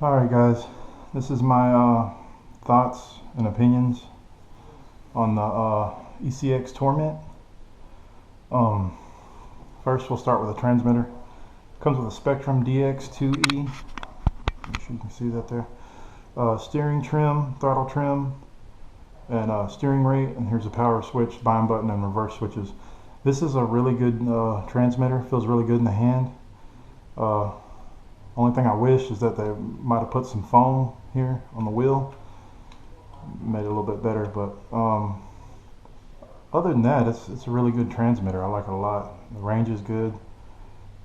Alright guys, this is my thoughts and opinions on the Ecx Torment. Um, First we'll start with the transmitter. Comes with a Spectrum DX2E. Make sure you can see that there. Steering trim, throttle trim, and steering rate. And here's a power switch, bind button, and reverse switches. This is a really good transmitter. Feels really good in the hand. Only thing I wish is that they might have put some foam here on the wheel. Made it a little bit better, but other than that, it's a really good transmitter. I like it a lot. The range is good,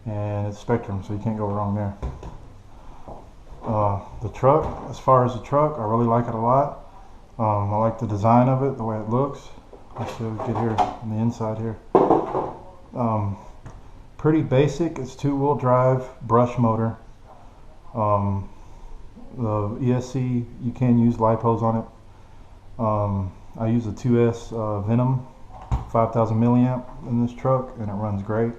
and it's Spectrum, so you can't go wrong there. The truck, as far as the truck, I really like it a lot. I like the design of it, the way it looks. Let's get here on the inside here. Pretty basic. It's two-wheel drive, brush motor. The ESC, you can use lipos on it. I use a 2S Venom 5000 milliamp in this truck, and it runs great.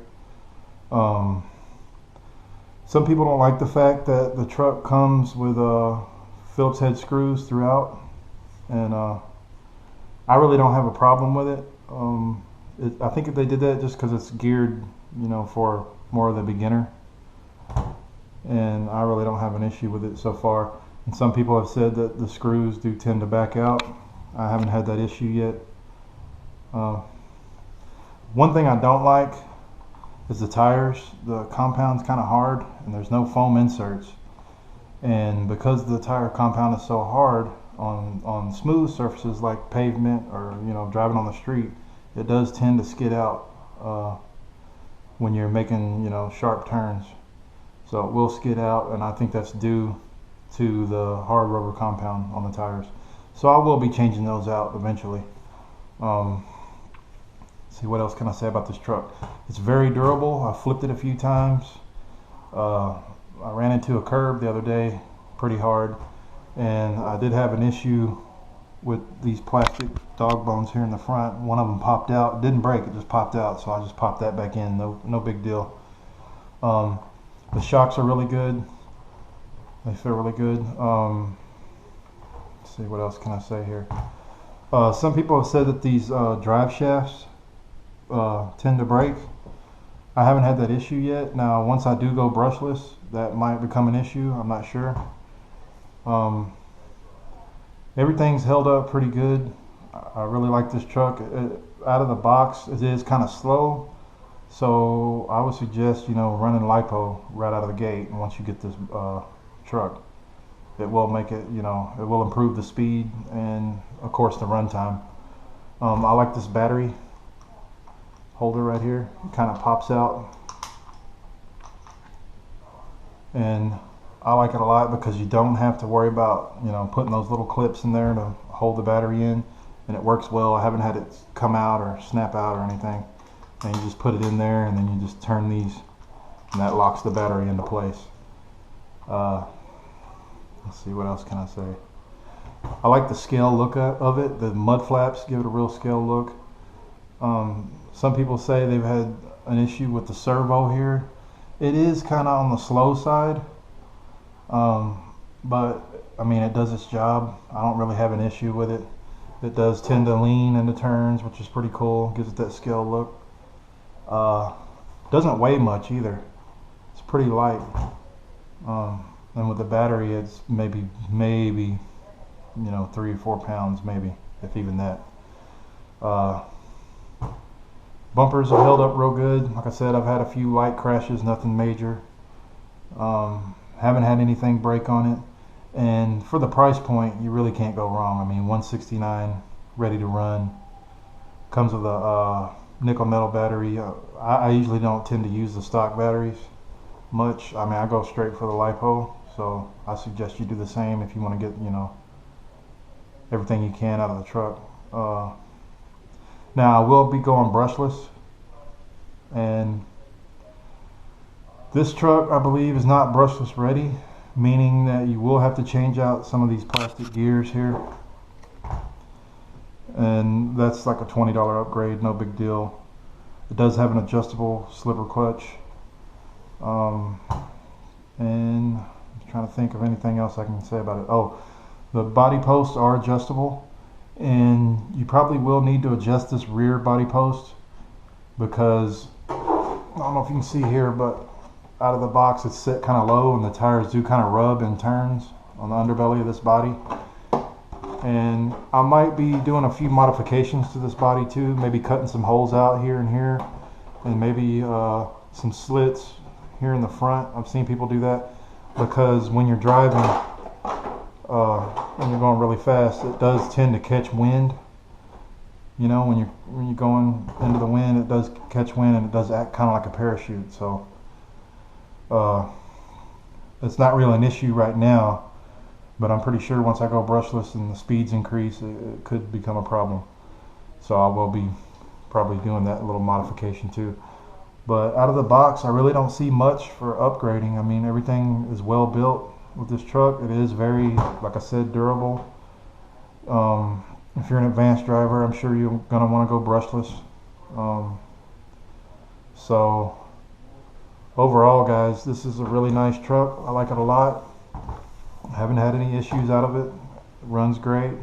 Some people don't like the fact that the truck comes with Phillips head screws throughout, and I really don't have a problem with it. I think if they did that just because it's geared, for more of the beginner, and I really don't have an issue with it so far. And some people have said that the screws do tend to back out. I haven't had that issue yet. One thing I don't like is the tires. The compound's kind of hard, and there's no foam inserts. And because the tire compound is so hard on smooth surfaces like pavement or driving on the street, it does tend to skid out when you're making sharp turns. So it will skid out, and I think that's due to the hard rubber compound on the tires. So I will be changing those out eventually. See, what else can I say about this truck? It's very durable. I flipped it a few times. I ran into a curb the other day pretty hard, and I did have an issue with these plastic dog bones here in the front. One of them popped out. It didn't break, it just popped out, so I just popped that back in. No big deal. The shocks are really good. They feel really good. Let's see, what else can I say here? Some people have said that these drive shafts tend to break. I haven't had that issue yet. Now, once I do go brushless, that might become an issue. I'm not sure. Everything's held up pretty good. I really like this truck. Out of the box, it is kind of slow. So I would suggest, running LiPo right out of the gate. And once you get this truck, it will make it, it will improve the speed and, of course, the runtime. I like this battery holder right here. It kind of pops out, and I like it a lot because you don't have to worry about, putting those little clips in there to hold the battery in, and it works well. I haven't had it come out or snap out or anything. And you just put it in there, and then you just turn these, and that locks the battery into place. Let's see, what else can I say? I like the scale look of it. The mud flaps give it a real scale look. Some people say they've had an issue with the servo here. It is kind of on the slow side, but I mean, it does its job. I don't really have an issue with it. It does tend to lean into turns, which is pretty cool. Gives it that scale look. Doesn't weigh much either. It's pretty light. And with the battery, it's maybe 3 or 4 pounds, maybe, if even that. Bumpers have held up real good. Like I said, I've had a few light crashes, nothing major. Haven't had anything break on it. And for the price point, you really can't go wrong. I mean, $169, ready to run. Comes with a nickel metal battery. I usually don't tend to use the stock batteries much. I mean, I go straight for the LiPo, so I suggest you do the same if you want to get everything you can out of the truck. Now, I will be going brushless, and this truck, I believe, is not brushless ready, meaning that you will have to change out some of these plastic gears here, and that's like a $20 upgrade, no big deal. It does have an adjustable slipper clutch, and trying to think of anything else I can say about it. Oh, the body posts are adjustable, and you probably will need to adjust this rear body post because I don't know if you can see here, but out of the box it's set kind of low, and the tires do kind of rub and turns on the underbelly of this body. And I might be doing a few modifications to this body too, maybe cutting some holes out here and here, and maybe some slits here in the front. I've seen people do that because when you're driving, when you're going really fast, it does tend to catch wind. You know, when you're going into the wind, it does catch wind, and it does act kind of like a parachute. So it's not really an issue right now, but I'm pretty sure once I go brushless and the speeds increase, it could become a problem. So I will be probably doing that little modification too. But out of the box, I really don't see much for upgrading. I mean, everything is well built with this truck. It is very, like I said, durable. If you're an advanced driver, I'm sure you're gonna want to go brushless. So overall, guys, this is a really nice truck. I like it a lot. I haven't had any issues out of it. It runs great.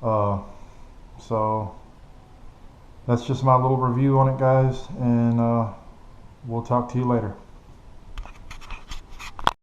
So that's just my little review on it, guys, and we'll talk to you later.